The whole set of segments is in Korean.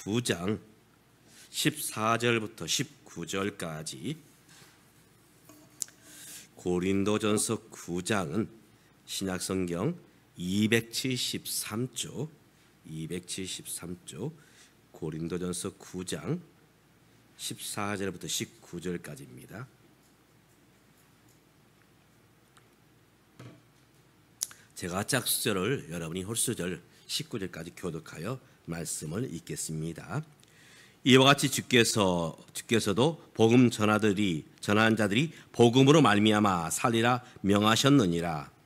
9장 14절부터 19절까지 고린도전서 9장은 신약성경 273쪽 고린도전서 9장 14절부터 19절까지입니다. 제가 짝수절을 여러분이 홀수절 19절까지 교독하여 말씀을 읽겠습니다. 이와 같이 주께서도 복음 전하는 자들이 복음으로 말미암아 살리라 명하셨느니라.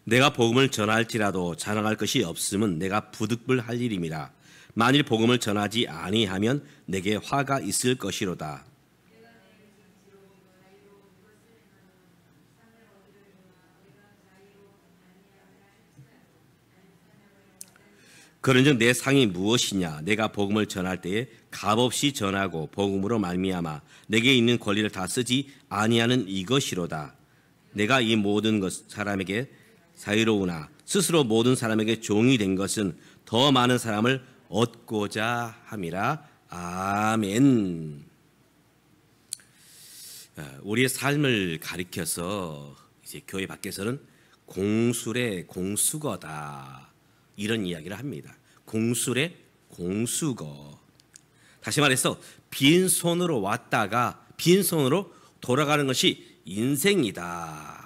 내가 복음을 전할지라도 자랑할 것이 없음은 내가 부득불할 일임이라. 만일 복음을 전하지 아니하면 내게 화가 있을 것이로다. 그런즉 내 상이 무엇이냐? 내가 복음을 전할 때에 값없이 전하고 복음으로 말미암아 내게 있는 권리를 다 쓰지 아니하는 이것이로다. 내가 이 모든 사람에게 자유로우나 스스로 모든 사람에게 종이 된 것은 더 많은 사람을 얻고자 함이라. 아멘. 우리의 삶을 가리켜서 이제 교회 밖에서는 공술의 공수거다 이런 이야기를 합니다. 공술의 공수거. 다시 말해서 빈손으로 왔다가 빈손으로 돌아가는 것이 인생이다.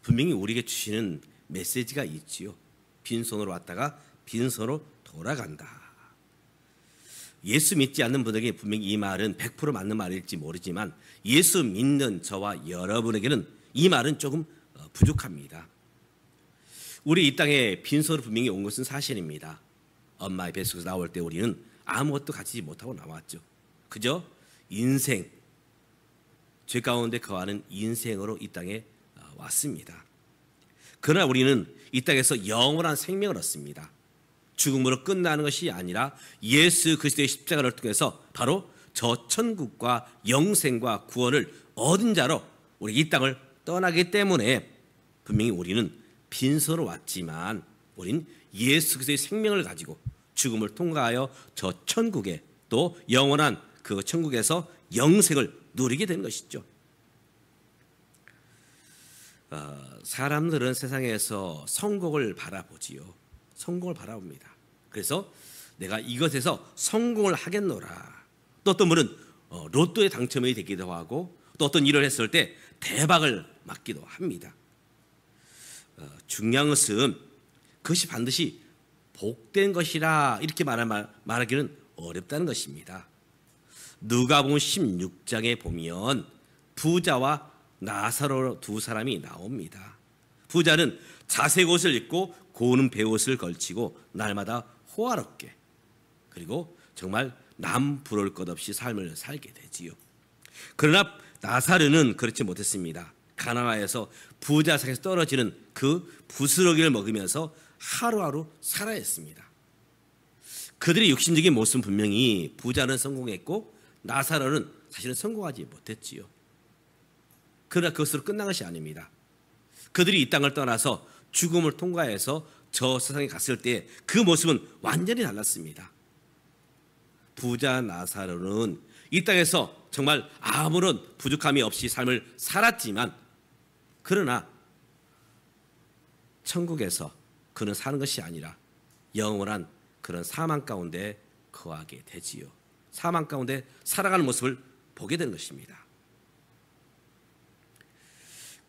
분명히 우리에게 주시는 메시지가 있지요. 빈손으로 왔다가 빈손으로 돌아간다. 예수 믿지 않는 분에게 분명히 이 말은 100% 맞는 말일지 모르지만 예수 믿는 저와 여러분에게는 이 말은 조금 부족합니다. 우리 이 땅에 빈손으로 분명히 온 것은 사실입니다. 엄마의 뱃속에서 나올 때 우리는 아무것도 가지지 못하고 나왔죠. 그저 인생, 죄 가운데 거하는 인생으로 이 땅에 왔습니다. 그러나 우리는 이 땅에서 영원한 생명을 얻습니다. 죽음으로 끝나는 것이 아니라 예수 그리스도의 십자가를 통해서 바로 저 천국과 영생과 구원을 얻은 자로 우리 이 땅을 떠나기 때문에 분명히 우리는 빈손으로 왔지만 우린 예수 그리스도의 생명을 가지고 죽음을 통과하여 저 천국에 또 영원한 그 천국에서 영생을 누리게 되는 것이죠. 사람들은 세상에서 성공을 바라보지요. 성공을 바라봅니다. 그래서 내가 이것에서 성공을 하겠노라. 또 어떤 분은 로또에 당첨이 되기도 하고 또 어떤 일을 했을 때 대박을 맞기도 합니다. 중요한 것은 그것이 반드시 복된 것이라 이렇게 말하기는 어렵다는 것입니다. 누가복음 16장에 보면 부자와 나사로 두 사람이 나옵니다. 부자는 자색 옷을 입고 고운 베옷을 걸치고 날마다 호화롭게 그리고 정말 남 부러울 것 없이 삶을 살게 되지요. 그러나 나사로는 그렇지 못했습니다. 가나안에서 부자 상에서 떨어지는 그 부스러기를 먹으면서 하루하루 살아야 했습니다. 그들의 육신적인 모습은 분명히 부자는 성공했고 나사로는 사실은 성공하지 못했지요. 그러나 그것으로 끝난 것이 아닙니다. 그들이 이 땅을 떠나서 죽음을 통과해서 저 세상에 갔을 때 그 모습은 완전히 달랐습니다. 부자 나사로는 이 땅에서 정말 아무런 부족함이 없이 삶을 살았지만 그러나 천국에서 그는 사는 것이 아니라 영원한 그런 사망 가운데 거하게 되지요. 사망 가운데 살아가는 모습을 보게 된 것입니다.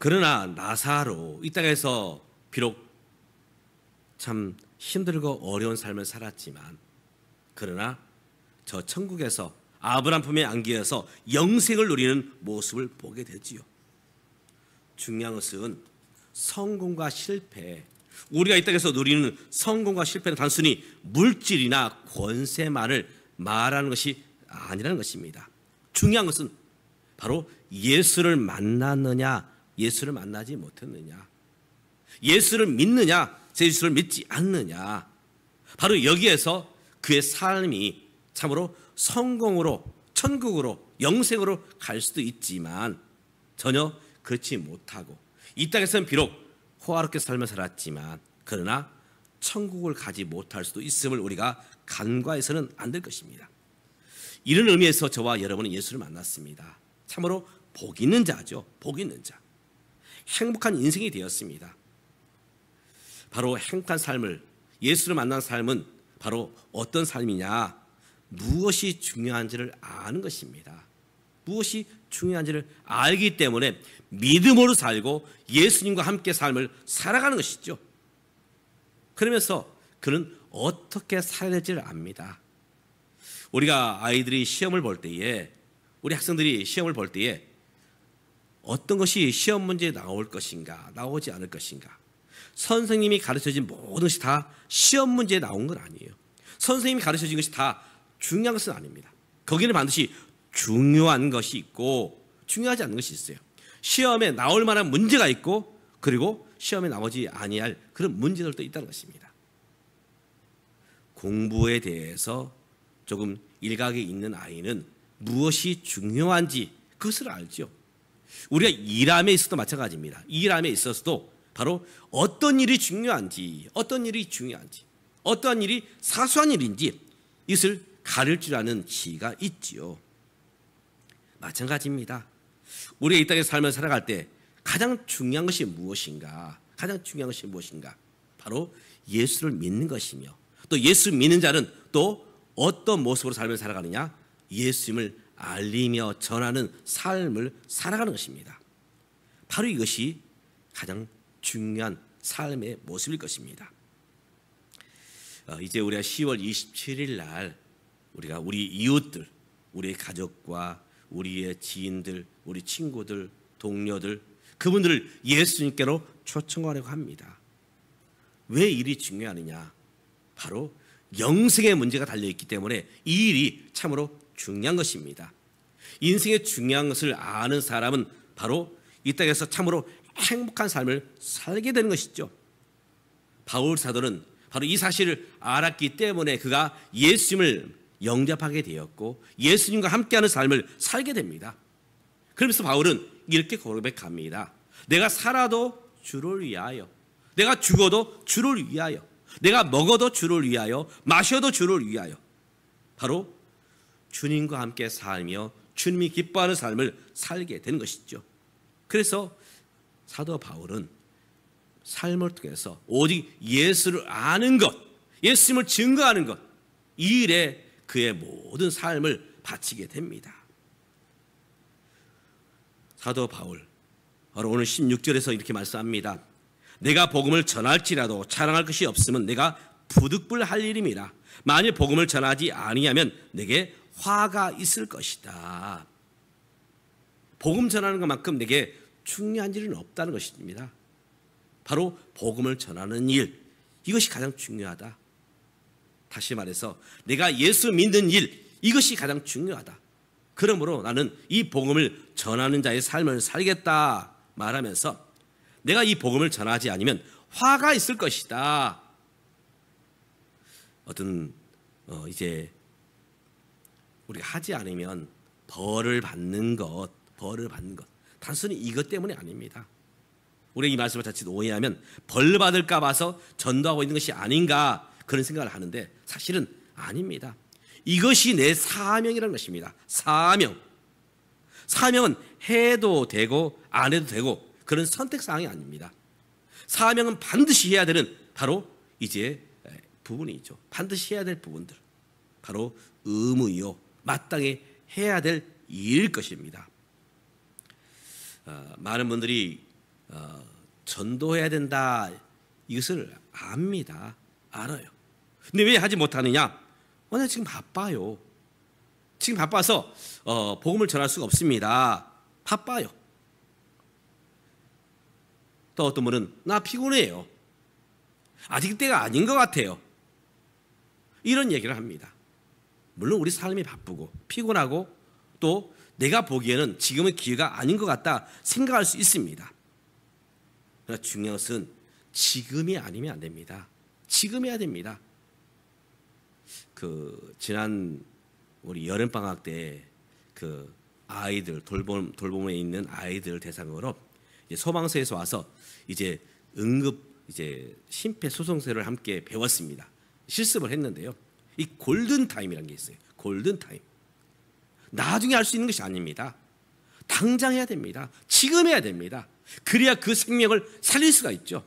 그러나 나사로 이 땅에서 비록 참 힘들고 어려운 삶을 살았지만 그러나 저 천국에서 아브라함 품에 안기어서 영생을 누리는 모습을 보게 되지요. 중요한 것은 성공과 실패, 우리가 이 땅에서 누리는 성공과 실패는 단순히 물질이나 권세만을 말하는 것이 아니라는 것입니다. 중요한 것은 바로 예수를 만났느냐 예수를 만나지 못했느냐, 예수를 믿느냐 예수를 믿지 않느냐, 바로 여기에서 그의 삶이 참으로 성공으로, 천국으로, 영생으로 갈 수도 있지만 전혀 그렇지 못하고 이 땅에서는 비록 호화롭게 삶을 살았지만 그러나 천국을 가지 못할 수도 있음을 우리가 간과해서는 안 될 것입니다. 이런 의미에서 저와 여러분은 예수를 만났습니다. 참으로 복 있는 자죠. 복 있는 자. 행복한 인생이 되었습니다. 바로 행복한 삶을, 예수를 만난 삶은 바로 어떤 삶이냐? 무엇이 중요한지를 아는 것입니다. 무엇이 중요한지를 알기 때문에 믿음으로 살고 예수님과 함께 삶을 살아가는 것이죠. 그러면서 그는 어떻게 살아야 될지를 압니다. 우리가 아이들이 시험을 볼 때에, 우리 학생들이 시험을 볼 때에 어떤 것이 시험 문제에 나올 것인가, 나오지 않을 것인가. 선생님이 가르쳐진 모든 것이 다 시험 문제에 나온 건 아니에요. 선생님이 가르쳐진 것이 다 중요한 것은 아닙니다. 거기는 반드시 중요한 것이 있고 중요하지 않은 것이 있어요. 시험에 나올 만한 문제가 있고 그리고 시험에 나오지 아니할 그런 문제들도 있다는 것입니다. 공부에 대해서 조금 일각에 있는 아이는 무엇이 중요한지 그것을 알죠. 우리가 일함에 있어도 마찬가지입니다. 일함에 있어서도 바로 어떤 일이 중요한지, 어떤 일이 중요한지, 어떠한 일이 사소한 일인지 이것을 가릴 줄 아는 지혜가 있지요. 마찬가지입니다. 우리가 이 땅에 삶을 살아갈 때 가장 중요한 것이 무엇인가? 가장 중요한 것이 무엇인가? 바로 예수를 믿는 것이며 또 예수 믿는 자는 또 어떤 모습으로 삶을 살아가느냐? 예수님을 알리며 전하는 삶을 살아가는 것입니다. 바로 이것이 가장 중요한 삶의 모습일 것입니다. 이제 우리가 10월 27일 날 우리가 우리 이웃들, 우리의 가족과 우리의 지인들, 우리 친구들, 동료들 그분들을 예수님께로 초청하려고 합니다. 왜 일이 중요하느냐? 바로 영생의 문제가 달려있기 때문에 이 일이 참으로 중요한 것입니다. 인생의 중요한 것을 아는 사람은 바로 이 땅에서 참으로 행복한 삶을 살게 되는 것이죠. 바울 사도는 바로 이 사실을 알았기 때문에 그가 예수님을 영접하게 되었고 예수님과 함께하는 삶을 살게 됩니다. 그러면서 바울은 이렇게 고백합니다. 내가 살아도 주를 위하여, 내가 죽어도 주를 위하여, 내가 먹어도 주를 위하여, 마셔도 주를 위하여 바로 주님과 함께 살며 주님이 기뻐하는 삶을 살게 되는 것이죠. 그래서 사도 바울은 삶을 통해서 오직 예수를 아는 것, 예수님을 증거하는 것, 이 일에 그의 모든 삶을 바치게 됩니다. 사도 바울 바로 오늘 16절에서 이렇게 말씀합니다. 내가 복음을 전할지라도 자랑할 것이 없으면 내가 부득불할 일임이라. 만일 복음을 전하지 아니하면 내게 화가 있을 것이다. 복음 전하는 것만큼 내게 중요한 일은 없다는 것입니다. 바로 복음을 전하는 일, 이것이 가장 중요하다. 다시 말해서 내가 예수 믿는 일, 이것이 가장 중요하다. 그러므로 나는 이 복음을 전하는 자의 삶을 살겠다 말하면서 내가 이 복음을 전하지 않으면 화가 있을 것이다. 이제 우리가 하지 않으면 벌을 받는 것, 단순히 이것 때문이 아닙니다. 우리가 이 말씀을 자칫 오해하면 벌 받을까 봐서 전도하고 있는 것이 아닌가 그런 생각을 하는데 사실은 아닙니다. 이것이 내 사명이라는 것입니다. 사명은 해도 되고 안 해도 되고 그런 선택사항이 아닙니다. 사명은 반드시 해야 되는 바로 이제 부분이죠. 반드시 해야 될 부분들, 바로 의무요, 마땅히 해야 될 일일 것입니다. 많은 분들이 전도해야 된다 이것을 압니다. 알아요. 근데 왜 하지 못하느냐? 나 지금 바빠요. 지금 바빠서 복음을 전할 수가 없습니다. 바빠요. 또 어떤 분은 나 피곤해요. 아직 때가 아닌 것 같아요. 이런 얘기를 합니다. 물론 우리 삶이 바쁘고 피곤하고 또 내가 보기에는 지금은 기회가 아닌 것 같다 생각할 수 있습니다. 그러나 중요한 것은 지금이 아니면 안 됩니다. 지금 해야 됩니다. 지난 우리 여름 방학 때 그 아이들 돌봄에 있는 아이들 대상으로 이제 소방서에서 와서 이제 응급 이제 심폐소생술을 함께 배웠습니다. 실습을 했는데요. 이 골든 타임이라는 게 있어요. 골든 타임. 나중에 할 수 있는 것이 아닙니다. 당장 해야 됩니다. 지금 해야 됩니다. 그래야 그 생명을 살릴 수가 있죠.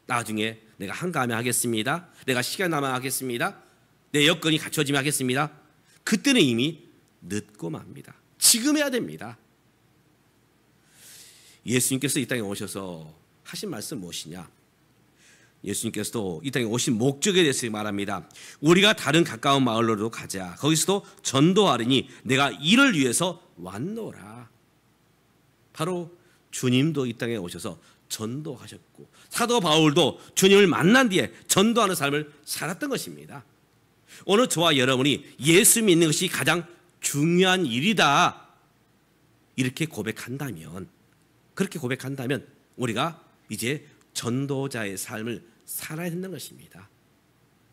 나중에 내가 한가하면 하겠습니다. 내가 시간 나면 하겠습니다. 내 여건이 갖춰지면 하겠습니다. 그때는 이미 늦고 맙니다. 지금 해야 됩니다. 예수님께서 이 땅에 오셔서 하신 말씀 무엇이냐? 예수님께서도 이 땅에 오신 목적에 대해서 말합니다. 우리가 다른 가까운 마을로도 가자. 거기서도 전도하리니 내가 이를 위해서 왔노라. 바로 주님도 이 땅에 오셔서 전도하셨고 사도 바울도 주님을 만난 뒤에 전도하는 삶을 살았던 것입니다. 오늘 저와 여러분이 예수 믿는 것이 가장 중요한 일이다. 이렇게 고백한다면, 그렇게 고백한다면 우리가 이제 전도자의 삶을 살아야 된다는 것입니다.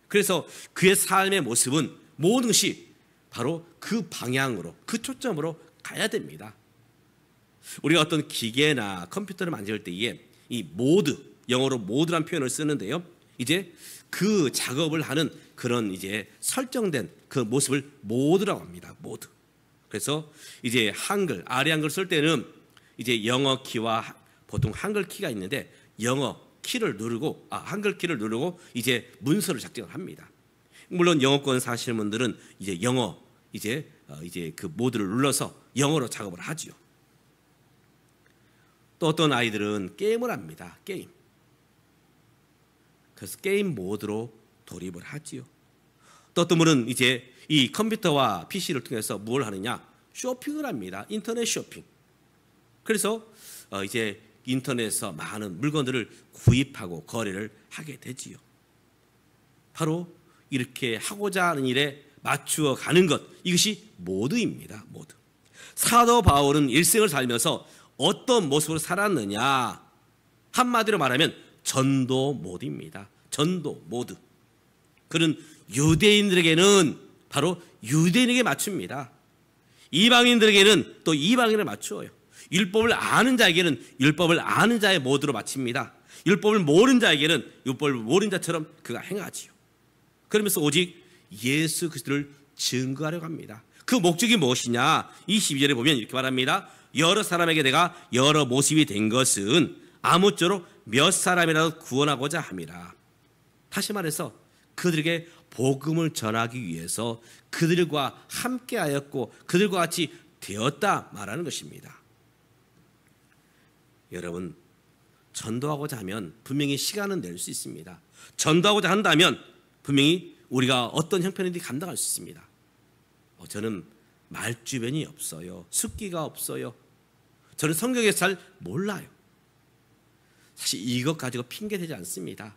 그래서 그의 삶의 모습은 모든 것이 바로 그 방향으로, 그 초점으로 가야 됩니다. 우리가 어떤 기계나 컴퓨터를 만질 때에 이 모드, 영어로 모드라는 표현을 쓰는데요. 이제 그 작업을 하는 그런 이제 설정된 그 모습을 모드라고 합니다. 모드. 그래서 이제 한글, 아래 한글 쓸 때는 이제 영어 키와 보통 한글 키가 있는데 영어 키를 누르고 한글 키를 누르고 이제 문서를 작성을 합니다. 물론 영어권 사시는 분들은 이제 영어 이제 그 모드를 눌러서 영어로 작업을 하지요. 또 어떤 아이들은 게임을 합니다. 게임. 그래서 게임 모드로 돌입을 하지요. 또 어떤 분은 이제 이 컴퓨터와 PC를 통해서 뭘 하느냐? 쇼핑을 합니다. 인터넷 쇼핑. 그래서 이제 인터넷에서 많은 물건들을 구입하고 거래를 하게 되지요. 바로 이렇게 하고자 하는 일에 맞추어 가는 것, 이것이 모드입니다. 모드. 사도 바울은 일생을 살면서 어떤 모습으로 살았느냐? 한마디로 말하면 전도 모드입니다. 전도 모드. 그는 유대인들에게는 바로 유대인에게 맞춥니다. 이방인들에게는 또 이방인을 맞추어요. 율법을 아는 자에게는 율법을 아는 자의 모드로 맞춥니다. 율법을 모르는 자에게는 율법을 모르는 자처럼 그가 행하지요. 그러면서 오직 예수 그리스도를 증거하려고 합니다. 그 목적이 무엇이냐? 22절에 보면 이렇게 말합니다. 여러 사람에게 내가 여러 모습이 된 것은 아무쪼록 몇 사람이라도 구원하고자 함이라. 다시 말해서 그들에게 복음을 전하기 위해서 그들과 함께하였고 그들과 같이 되었다 말하는 것입니다. 여러분, 전도하고자 하면 분명히 시간은 낼 수 있습니다. 전도하고자 한다면 분명히 우리가 어떤 형편인지 감당할 수 있습니다. 저는 말주변이 없어요. 숫기가 없어요. 저는 성경에 잘 몰라요. 사실 이것 가지고 핑계대지 않습니다.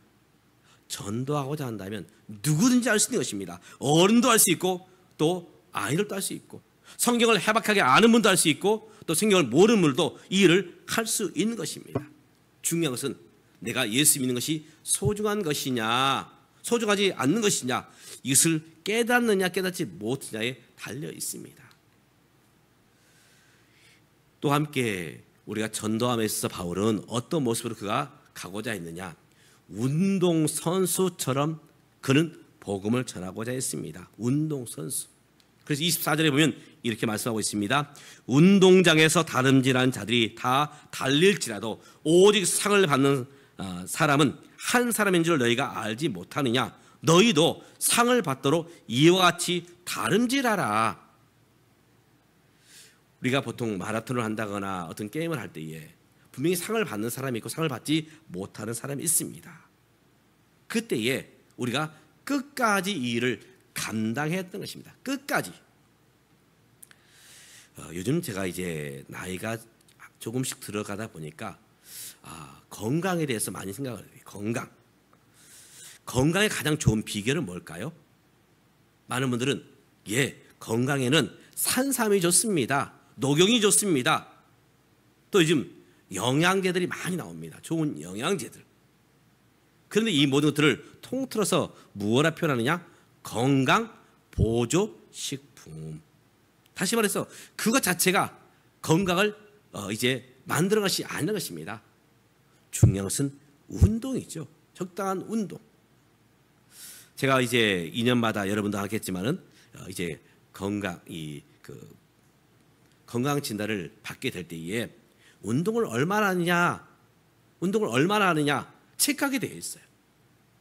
전도하고자 한다면 누구든지 할 수 있는 것입니다. 어른도 할 수 있고 또 아이들도 할 수 있고 성경을 해박하게 아는 분도 할 수 있고 또 성경을 모르는 분도 이 일을 할 수 있는 것입니다. 중요한 것은 내가 예수 믿는 것이 소중한 것이냐 소중하지 않는 것이냐 이것을 깨닫느냐 깨닫지 못하느냐에 달려 있습니다. 또 함께 우리가 전도함에 있어서 바울은 어떤 모습으로 그가 가고자 했느냐, 운동선수처럼 그는 복음을 전하고자 했습니다. 운동선수. 그래서 24절에 보면 이렇게 말씀하고 있습니다. 운동장에서 다름질하는 자들이 다 달릴지라도 오직 상을 받는 사람은 한 사람인 줄 너희가 알지 못하느냐. 너희도 상을 받도록 이와 같이 다름질하라. 우리가 보통 마라톤을 한다거나 어떤 게임을 할 때에 분명히 상을 받는 사람이 있고 상을 받지 못하는 사람이 있습니다. 그때에 우리가 끝까지 이 일을 감당했던 것입니다. 끝까지. 요즘 제가 이제 나이가 조금씩 들어가다 보니까 건강에 대해서 많이 생각을 해요. 건강의 가장 좋은 비결은 뭘까요? 많은 분들은 건강에는 산삼이 좋습니다. 녹용이 좋습니다. 또 요즘 영양제들이 많이 나옵니다. 좋은 영양제들. 그런데 이 모든 것들을 통틀어서 무엇라 표현하느냐? 건강 보조 식품. 다시 말해서 그것 자체가 건강을 이제 만드는 것이 아닌 것입니다. 중요한 것은 운동이죠. 적당한 운동. 제가 이제 2년마다 여러분도 하겠지만은 이제 건강 진단을 받게 될 때에 운동을 얼마나 하느냐 체크하게 되어 있어요.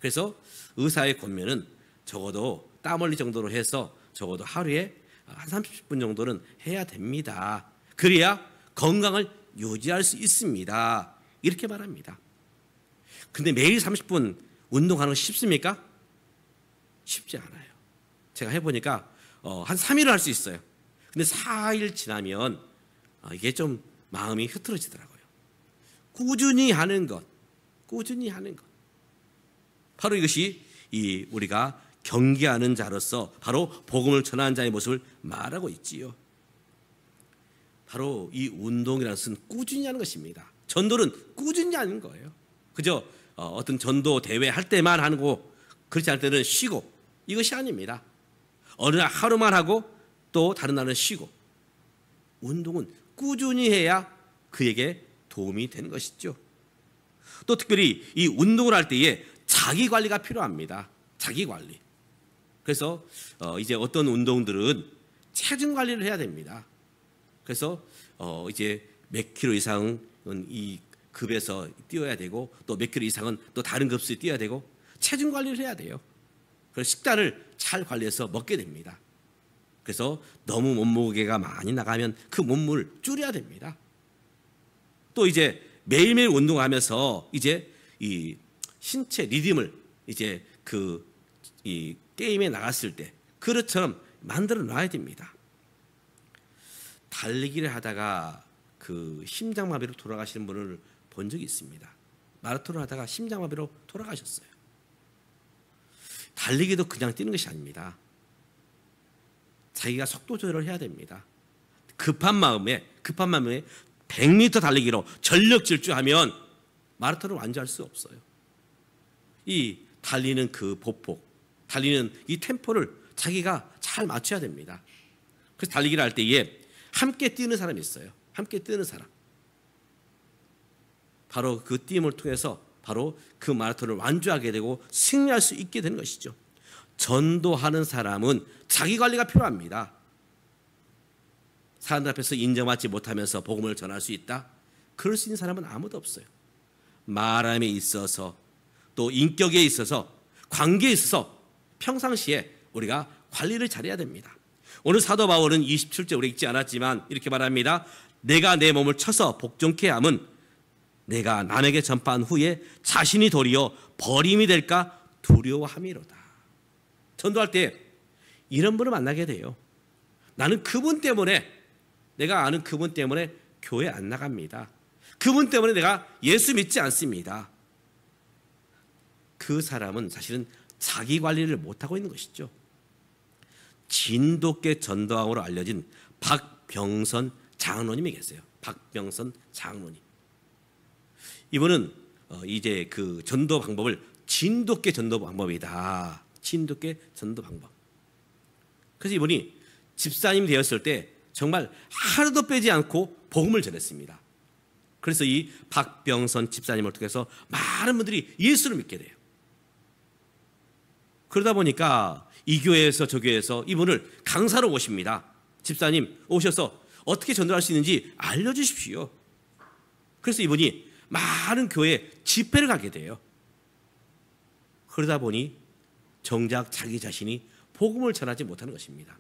그래서 의사의 권면은 적어도 땀 흘리 정도로 해서 적어도 하루에 한 30분 정도는 해야 됩니다. 그래야 건강을 유지할 수 있습니다. 이렇게 말합니다. 근데 매일 30분 운동하는 거 쉽습니까? 쉽지 않아요. 제가 해보니까 한 3일을 할 수 있어요. 근데 4일 지나면 이게 좀 마음이 흐트러지더라고요. 꾸준히 하는 것. 바로 이것이 우리가 경계하는 자로서 바로 복음을 전하는 자의 모습을 말하고 있지요. 바로 이 운동이라는 것은 꾸준히 하는 것입니다. 전도는 꾸준히 하는 거예요. 그저 어떤 전도 대회 할 때만 하는 거, 그렇지 않을 때는 쉬고, 이것이 아닙니다. 어느 날 하루만 하고 또 다른 날은 쉬고. 운동은 꾸준히 해야 그에게 도움이 되는 것이죠. 또 특별히 이 운동을 할 때에 자기 관리가 필요합니다. 자기 관리. 그래서 이제 어떤 운동들은 체중 관리를 해야 됩니다. 그래서 이제 몇 킬로 이상은 이 급에서 뛰어야 되고 또 몇 킬로 이상은 또 다른 급수에 뛰어야 되고 체중 관리를 해야 돼요. 그래서 식단을 잘 관리해서 먹게 됩니다. 그래서 너무 몸무게가 많이 나가면 그 몸무게를 줄여야 됩니다. 또 이제 매일매일 운동하면서 이제 이 신체 리듬을 이제 이 게임에 나갔을 때 그릇처럼 만들어 놔야 됩니다. 달리기를 하다가 그 심장마비로 돌아가시는 분을 본 적이 있습니다. 마라톤을 하다가 심장마비로 돌아가셨어요. 달리기도 그냥 뛰는 것이 아닙니다. 자기가 속도 조절을 해야 됩니다. 급한 마음에 100m 달리기로 전력 질주하면 마라톤을 완주할 수 없어요. 이 달리는 그 보폭, 달리는 이 템포를 자기가 잘 맞춰야 됩니다. 그래서 달리기를 할 때에 함께 뛰는 사람이 있어요. 함께 뛰는 사람. 바로 그 뛰임을 통해서 바로 그 마라톤을 완주하게 되고 승리할 수 있게 되는 것이죠. 전도하는 사람은 자기 관리가 필요합니다. 사람들 앞에서 인정받지 못하면서 복음을 전할 수 있다? 그럴 수 있는 사람은 아무도 없어요. 말함에 있어서 또 인격에 있어서 관계에 있어서 평상시에 우리가 관리를 잘해야 됩니다. 오늘 사도 바울은 27절 우리 읽지 않았지만 이렇게 말합니다. 내가 내 몸을 쳐서 복종케 함은 내가 남에게 전파한 후에 자신이 도리어 버림이 될까 두려워함이로다. 전도할 때 이런 분을 만나게 돼요. 나는 그분 때문에, 내가 아는 그분 때문에 교회 안 나갑니다. 그분 때문에 내가 예수 믿지 않습니다. 그 사람은 사실은 자기 관리를 못하고 있는 것이죠. 진돗개 전도왕으로 알려진 박병선 장로님이 계세요. 박병선 장로님. 이분은 이제 그 전도 방법을 진돗개 전도 방법이다. 진돗개 전도 방법. 그래서 이분이 집사님 되었을 때 정말 하루도 빼지 않고 복음을 전했습니다. 그래서 이 박병선 집사님을 통해서 많은 분들이 예수를 믿게 돼요. 그러다 보니까 이 교회에서 저 교회에서 이분을 강사로 모십니다. 집사님 오셔서 어떻게 전도할 수 있는지 알려주십시오. 그래서 이분이 많은 교회 집회를 가게 돼요. 그러다 보니 정작 자기 자신이 복음을 전하지 못하는 것입니다.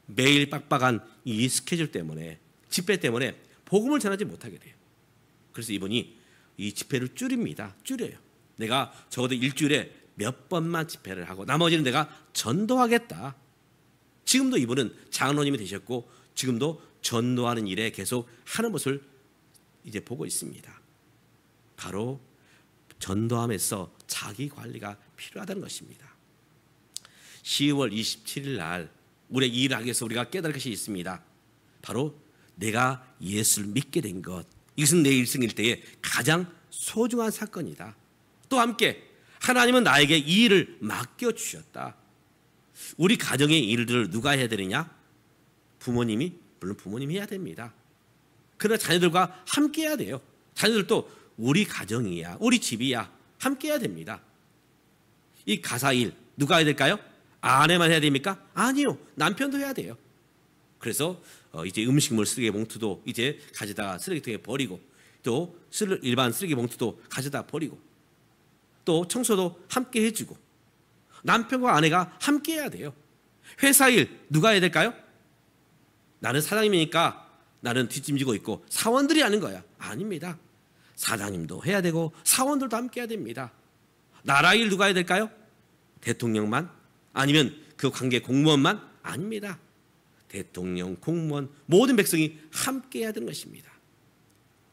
매일 빡빡한 이 스케줄 때문에, 집회 때문에 복음을 전하지 못하게 돼요. 그래서 이분이 이 집회를 줄여요. 내가 적어도 일주일에 몇 번만 집회를 하고 나머지는 내가 전도하겠다. 지금도 이분은 장로님이 되셨고 지금도 전도하는 일에 계속 하는 것을 이제 보고 있습니다. 바로 전도함에서 자기 관리가 필요하다는 것입니다. 10월 27일 날 우리의 이 일학에서 우리가 깨달을 것이 있습니다. 바로 내가 예수를 믿게 된 것. 이것은 내 일생일대에 가장 소중한 사건이다. 또 함께 하나님은 나에게 이 일을 맡겨주셨다. 우리 가정의 일들을 누가 해야 되느냐? 부모님이, 물론 부모님이 해야 됩니다. 그러나 자녀들과 함께 해야 돼요. 자녀들도 우리 가정이야, 우리 집이야, 함께 해야 됩니다. 이 가사일 누가 해야 될까요? 아내만 해야 됩니까? 아니요, 남편도 해야 돼요. 그래서 이제 음식물 쓰레기 봉투도 이제 가져다가 쓰레기통에 버리고, 또 일반 쓰레기 봉투도 가져다 버리고, 또 청소도 함께 해주고, 남편과 아내가 함께 해야 돼요. 회사 일 누가 해야 될까요? 나는 사장님이니까 나는 뒷짐지고 있고 사원들이 하는 거야. 아닙니다. 사장님도 해야 되고 사원들도 함께 해야 됩니다. 나라 일 누가 해야 될까요? 대통령만? 아니면 그 관계 공무원만? 아닙니다. 대통령, 공무원, 모든 백성이 함께 해야 되는 것입니다.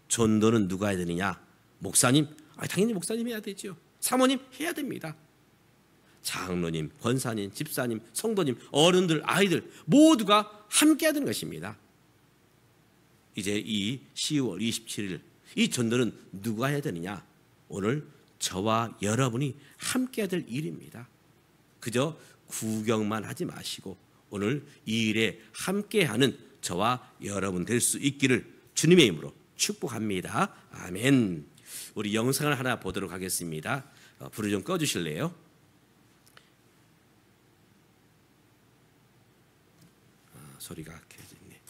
전도는 누가 해야 되느냐? 목사님? 당연히 목사님 해야 되죠. 사모님 해야 됩니다. 장로님, 권사님, 집사님, 성도님, 어른들, 아이들 모두가 함께 해야 되는 것입니다. 이제 이 10월 27일 이 전도는 누가 해야 되느냐? 오늘 저와 여러분이 함께 해야 될 일입니다. 그저 구경만 하지 마시고 오늘 이 일에 함께하는 저와 여러분 될 수 있기를 주님의 이름으로 축복합니다. 아멘. 우리 영상을 하나 보도록 하겠습니다. 불을 좀 꺼주실래요? 소리가 켜졌네.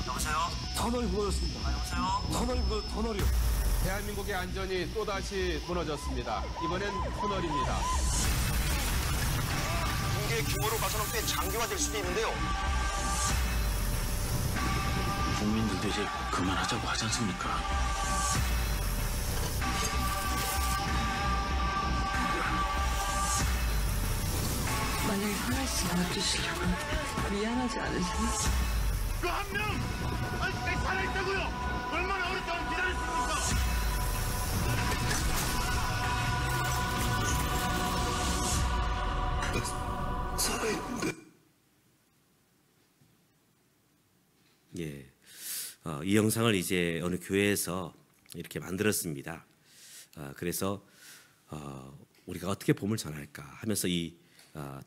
여보세요? 터널이 무너졌습니다. 여보세요? 터널이요. 대한민국의 안전이 또다시 무너졌습니다. 이번엔 터널입니다. 붕괴의 규모로 봐서는 꽤 장기화될 수도 있는데요. 국민들도 이제 그만하자고 하지 않습니까? 만약에 하나씩 나눠주시려면 미안하지 않으세요? 그 한 명! 아직까지 살아있다고요! 얼마나 오랫동안 기다렸습니까? 예, 이 영상을 이제 어느 교회에서 이렇게 만들었습니다. 그래서 우리가 어떻게 복음을 전할까 하면서 이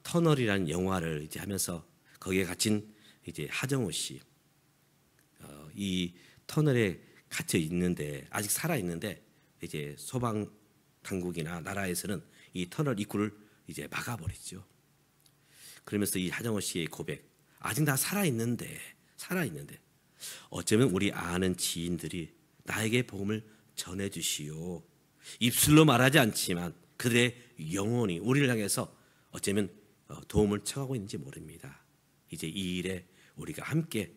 터널이라는 영화를 이제 하면서 거기에 갇힌 이제 하정우 씨, 이 터널에 갇혀 있는데 아직 살아 있는데 이제 소방 당국이나 나라에서는 이 터널 입구를 이제 막아버리죠. 그러면서 이 하정우 씨의 고백, 아직 나 살아 있는데 어쩌면 우리 아는 지인들이 나에게 복음을 전해주시오. 입술로 말하지 않지만 그들의 영혼이 우리를 향해서 어쩌면 도움을 청하고 있는지 모릅니다. 이제 이 일에 우리가 함께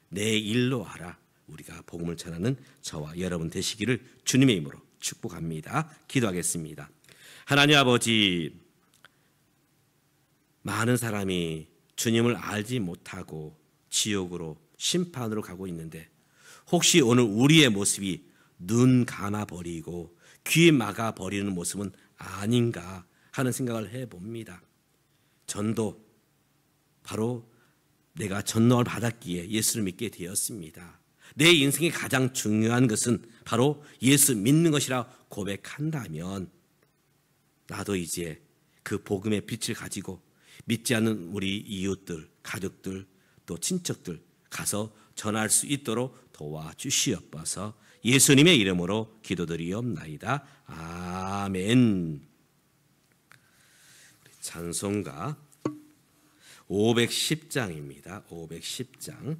내 일로 하라, 우리가 복음을 전하는 저와 여러분 되시기를 주님의 이름으로 축복합니다. 기도하겠습니다. 하나님 아버지, 많은 사람이 주님을 알지 못하고 지옥으로 심판으로 가고 있는데 혹시 오늘 우리의 모습이 눈 감아버리고 귀 막아버리는 모습은 아닌가 하는 생각을 해봅니다. 전도, 바로 내가 전도를 받았기에 예수를 믿게 되었습니다. 내 인생의 가장 중요한 것은 바로 예수 믿는 것이라 고백한다면 나도 이제 그 복음의 빛을 가지고 믿지 않는 우리 이웃들, 가족들, 또 친척들 가서 전할 수 있도록 도와주시옵소서. 예수님의 이름으로 기도드리옵나이다. 아멘. 찬송가 510장입니다. 510장.